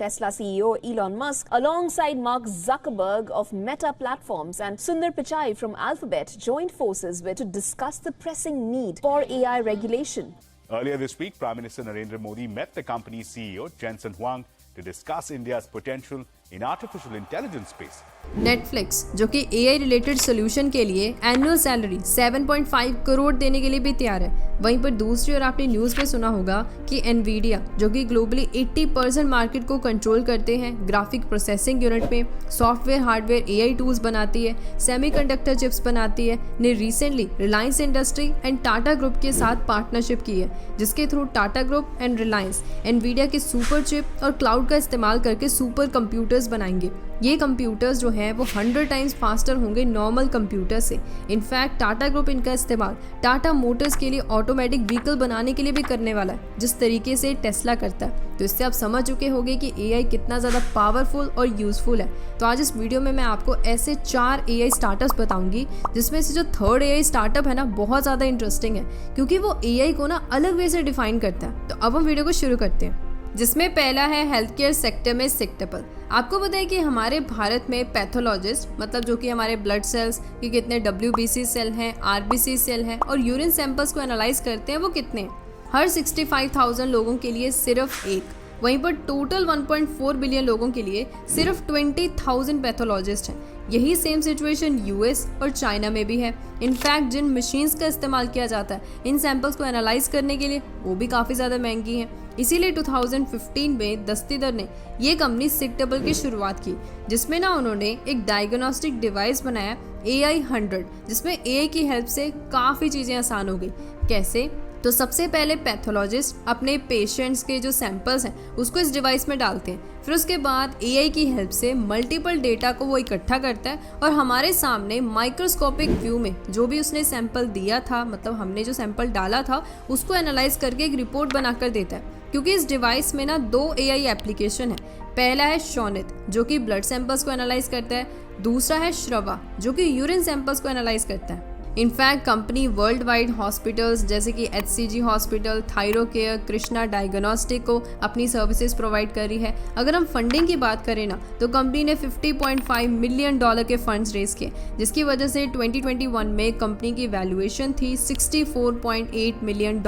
Tesla CEO Elon Musk, alongside Mark Zuckerberg of Meta Platforms and Sundar Pichai from Alphabet, joined forces to discuss the pressing need for AI regulation. Earlier this week, Prime Minister Narendra Modi met the company's CEO, Jensen Huang, to discuss India's potential in artificial intelligence space. Netflix जो कि AI related solution के लिए annual salary 7.5 crore देने के लिए भी तैयार है। वहीं पर दूसरी ओर आपने न्यूज़ में सुना होगा कि एनवीडिया जो कि ग्लोबली 80% मार्केट को कंट्रोल करते हैं ग्राफिक प्रोसेसिंग यूनिट में, सॉफ्टवेयर हार्डवेयर AI टूल्स बनाती है, सेमीकंडक्टर चिप्स बनाती है, ने recently Reliance industry and Tata group के साथ पार्टनरशिप की है, जिसके through Tata group and Reliance Nvidia के सुपर चिप और क्लाउड का इस्तेमाल करके सुपर कंप्यूटर्स बनाएंगे। ये कंप्यूटर्स जो हैं वो 100 टाइम्स फास्टर होंगे नॉर्मल कंप्यूटर से। इनफैक्ट टाटा ग्रुप इनका इस्तेमाल टाटा मोटर्स के लिए ऑटोमेटिक व्हीकल बनाने के लिए भी करने वाला है, जिस तरीके से टेस्ला करता है। तो इससे आप समझ चुके होंगे कि AI कितना ज़्यादा पावरफुल और यूज़फुल है। तो आज इस वीडियो में मैं आपको ऐसे 4 AI स्टार्टअप्स बताऊंगी, जिसमें से जो थर्ड AI स्टार्टअप है ना, बहुत ज़्यादा इंटरेस्टिंग है, क्योंकि वो AI को ना अलग वे से डिफाइन करता है। तो अब हम वीडियो को शुरू करते हैं, जिसमें पहला है हेल्थ केयर सेक्टर में सेक्टेबल। आपको पता है कि हमारे भारत में पैथोलॉजिस्ट, मतलब जो कि हमारे ब्लड सेल्स के कितने WBC सेल हैं, RBC सेल हैं और यूरिन सैंपल्स को एनालाइज करते हैं, वो कितने? हर 65,000 लोगों के लिए सिर्फ एक। वहीं पर टोटल 1.4 बिलियन लोगों के लिए सिर्फ 20,000 पैथोलॉजिस्ट हैं। यही सेम सिचुएशन US और चाइना में भी है। इनफैक्ट जिन मशीन्स का इस्तेमाल किया जाता है इन सैंपल्स को एनालाइज करने के लिए, वो भी काफ़ी ज़्यादा महंगी हैं। इसीलिए 2015 में दस्तीदर ने ये कंपनी सेक्टेबल की शुरुआत की, जिसमें ना उन्होंने एक डायग्नोस्टिक डिवाइस बनाया AI100, जिसमें AI की हेल्प से काफ़ी चीज़ें आसान हो गई। कैसे? तो सबसे पहले पैथोलॉजिस्ट अपने पेशेंट्स के जो सैंपल्स हैं उसको इस डिवाइस में डालते हैं, फिर उसके बाद AI की हेल्प से मल्टीपल डेटा को वो इकट्ठा करता है और हमारे सामने माइक्रोस्कोपिक व्यू में जो भी उसने सैंपल दिया था, मतलब हमने जो सैंपल डाला था, उसको एनालाइज करके एक रिपोर्ट बनाकर देता है। क्योंकि इस डिवाइस में ना 2 AI एप्लीकेशन है। पहला है शोनित जो कि ब्लड सैंपल्स को एनालाइज करता है, दूसरा है श्रवा जो कि यूरिन सैंपल्स को एनालाइज करता है। In fact company world wide hospitals जैसे कि HCG hospital, Thyrocare, Krishna diagnostic को अपनी सर्विसेज प्रोवाइड कर रही है। अगर हम फंडिंग की बात करें ना, तो कंपनी ने $50.5 मिलियन के फंड्स रेज किए, जिसकी वजह से 2021 में कंपनी की वैल्यूएशन थी $64.8 मिलियन,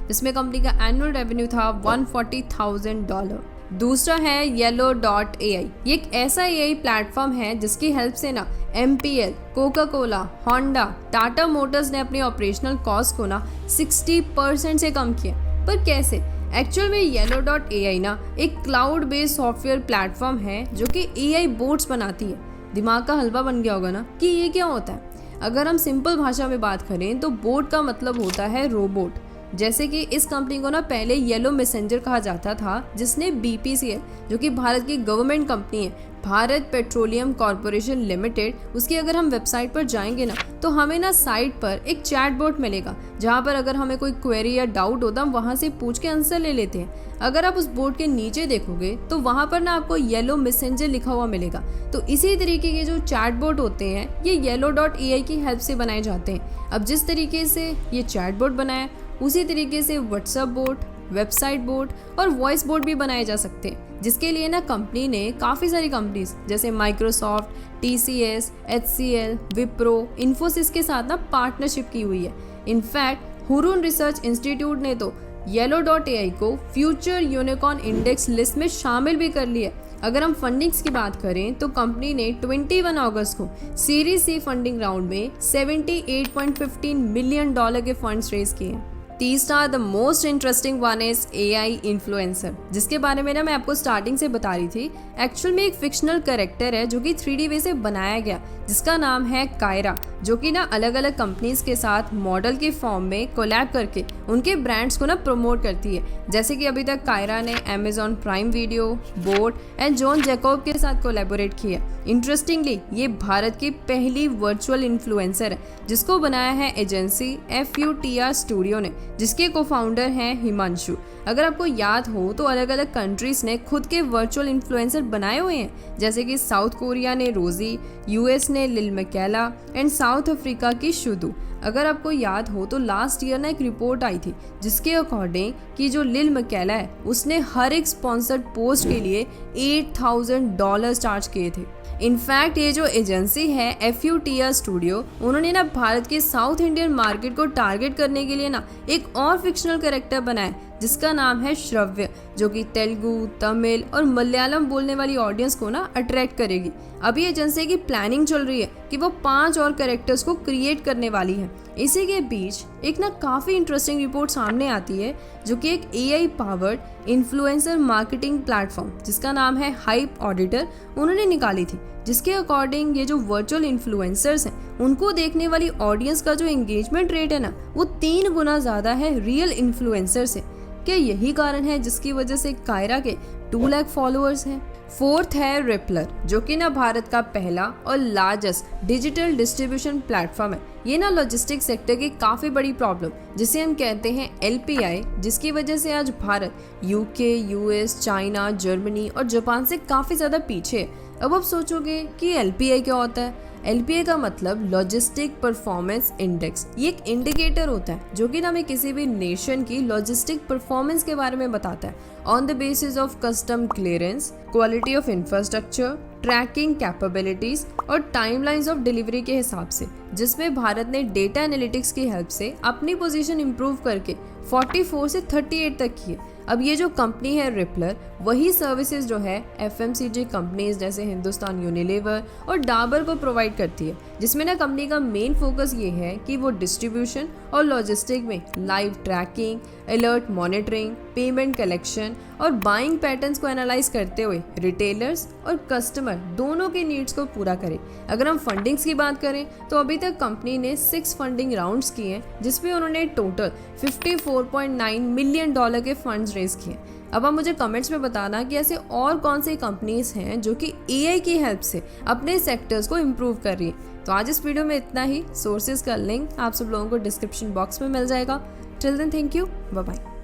जिसमें कंपनी का एनुअल रेवेन्यू था $140,000। दूसरा है Yellow.ai। ये एक ऐसा AI प्लेटफॉर्म है जिसकी हेल्प से ना MPL, Coca Cola, Honda, Tata Motors ने अपनी ऑपरेशनल कॉस्ट को ना 60% से कम किया। पर कैसे? एक्चुअल में Yellow.ai ना एक क्लाउड बेस्ड सॉफ्टवेयर प्लेटफॉर्म है जो कि AI बोट्स बनाती है। दिमाग का हलवा बन गया होगा ना कि ये क्या होता है। अगर हम सिंपल भाषा में बात करें तो बोट का मतलब होता है रोबोट। जैसे कि इस कंपनी को ना पहले येलो मैसेंजर कहा जाता था, जिसने BPCL जो कि भारत की गवर्नमेंट कंपनी है, भारत पेट्रोलियम कॉरपोरेशन लिमिटेड, उसकी अगर हम वेबसाइट पर जाएंगे ना, तो हमें ना साइट पर एक चैट बोट मिलेगा, जहां पर अगर हमें कोई क्वेरी या डाउट होता हम वहां से पूछ के आंसर ले लेते हैं। अगर आप उस बोर्ड के नीचे देखोगे तो वहां पर ना आपको येलो मैसेंजर लिखा हुआ मिलेगा। तो इसी तरीके के जो चैट बोट होते हैं ये Yellow.ai की हेल्प से बनाए जाते हैं। अब जिस तरीके से ये चैट बोट बनाया, उसी तरीके से व्हाट्सएप बोट, वेबसाइट बोट और वॉइस बोट भी बनाए जा सकते हैं, जिसके लिए ना कंपनी ने काफ़ी सारी कंपनीज जैसे Microsoft, TCS, HCL, Wipro, Infosys के साथ ना पार्टनरशिप की हुई है। इनफैक्ट हुरून रिसर्च इंस्टीट्यूट ने तो Yellow.ai को फ्यूचर यूनिकॉर्न इंडेक्स लिस्ट में शामिल भी कर लिया। अगर हम फंडिंग्स की बात करें तो कंपनी ने 21 अगस्त को सीरीज C फंडिंग राउंड में $78.15 मिलियन के फंड्स रेज किए। तीसरा the most interesting one is AI influencer, जिसके बारे में ना मैं आपको स्टार्टिंग से बता रही थी। एक्चुअल में एक फिक्शनल कैरेक्टर है जो कि 3D वे से बनाया गया, जिसका नाम है कायरा, जो कि ना अलग अलग कंपनीज के साथ मॉडल के फॉर्म में कोलैब करके उनके ब्रांड्स को ना प्रमोट करती है। जैसे कि अभी तक कायरा ने Amazon prime video, boat and John Jacob के साथ कोलैबोरेट किया। इंटरेस्टिंगली ये भारत की पहली वर्चुअल इन्फ्लुएंसर है, जिसको बनाया है एजेंसी FUTR स्टूडियो ने, जिसके को फाउंडर हैं हिमांशु। अगर आपको याद हो तो अलग अलग कंट्रीज ने खुद के वर्चुअल इन्फ्लुएंसर बनाए हुए हैं, जैसे कि साउथ कोरिया ने रोजी, यूएस ने लिल मैकेला एंड साउथ अफ्रीका की शुदू। अगर आपको याद हो तो लास्ट ईयर ना एक रिपोर्ट आई थी जिसके अकॉर्डिंग कि जो लिल मैकेला है उसने हर एक स्पॉन्सर्ड पोस्ट के लिए $8,000 चार्ज किए थे। इनफैक्ट ये जो एजेंसी है FUTR स्टूडियो, उन्होंने ना भारत के साउथ इंडियन मार्केट को टारगेट करने के लिए ना एक और फिक्शनल कैरेक्टर बनाया जिसका नाम है श्रव्य, जो कि तेलुगु, तमिल और मलयालम बोलने वाली ऑडियंस को ना अट्रैक्ट करेगी। अभी एजेंसी की प्लानिंग चल रही है कि वो 5 और कैरेक्टर्स को क्रिएट करने वाली है। इसी के बीच एक ना काफ़ी इंटरेस्टिंग रिपोर्ट सामने आती है जो कि एक AI powered influencer marketing platform जिसका नाम है हाइप ऑडिटर उन्होंने निकाली थी, जिसके अकॉर्डिंग ये जो वर्चुअल इन्फ्लुएंसर्स हैं उनको देखने वाली ऑडियंस का जो एंगेजमेंट रेट है ना वो 3 गुना ज़्यादा है रियल इन्फ्लुएंसर से। क्या यही कारण है जिसकी वजह से कायरा के 2 लाख फॉलोअर्स हैं? फोर्थ है रिपलर, जो कि ना भारत का पहला और लार्जेस्ट डिजिटल डिस्ट्रीब्यूशन प्लेटफॉर्म है। ये ना लॉजिस्टिक सेक्टर की काफ़ी बड़ी प्रॉब्लम जिसे हम कहते हैं LPI, जिसकी वजह से आज Bharat UK, US, China, Germany और जापान से काफ़ी ज़्यादा पीछे है। अब आप सोचोगे कि LPI क्या होता है? LPI का मतलब लॉजिस्टिक परफॉर्मेंस इंडेक्स। ये एक इंडिकेटर होता है जो कि हमें किसी भी नेशन की लॉजिस्टिक परफॉर्मेंस के बारे में बताता है on the basis of custom clearance, quality of infrastructure, tracking capabilities और टाइमलाइंस ऑफ डिलीवरी के हिसाब से, जिसमें भारत ने डेटा एनालिटिक्स की हेल्प से अपनी पोजीशन इंप्रूव करके 44 से 38 तक की है। अब ये जो कंपनी है रिपलर, वही सर्विसेज जो है FMCG कंपनीज जैसे हिंदुस्तान यूनिलीवर और डाबर को प्रोवाइड करती है, जिसमें ना कंपनी का मेन फोकस ये है कि वो डिस्ट्रीब्यूशन और लॉजिस्टिक में live tracking, alert monitoring, payment collection और बाइंग पैटर्न्स को एनालाइज करते हुए रिटेलर्स और कस्टमर दोनों के नीड्स को पूरा करे। अगर हम फंडिंग्स की बात करें तो अभी तक कंपनी ने 6 फंडिंग राउंड्स किए हैं, जिसमें उन्होंने टोटल $54.9 मिलियन के फंड्स रेज किए। अब आप मुझे कमेंट्स में बताना कि ऐसे और कौन सी कंपनीज हैं जो कि AI की हेल्प से अपने सेक्टर्स को इम्प्रूव कर रही है। तो आज इस वीडियो में इतना ही। सोर्सेज का लिंक आप सब लोगों को डिस्क्रिप्शन बॉक्स में मिल जाएगा। Till then thank you, bye bye.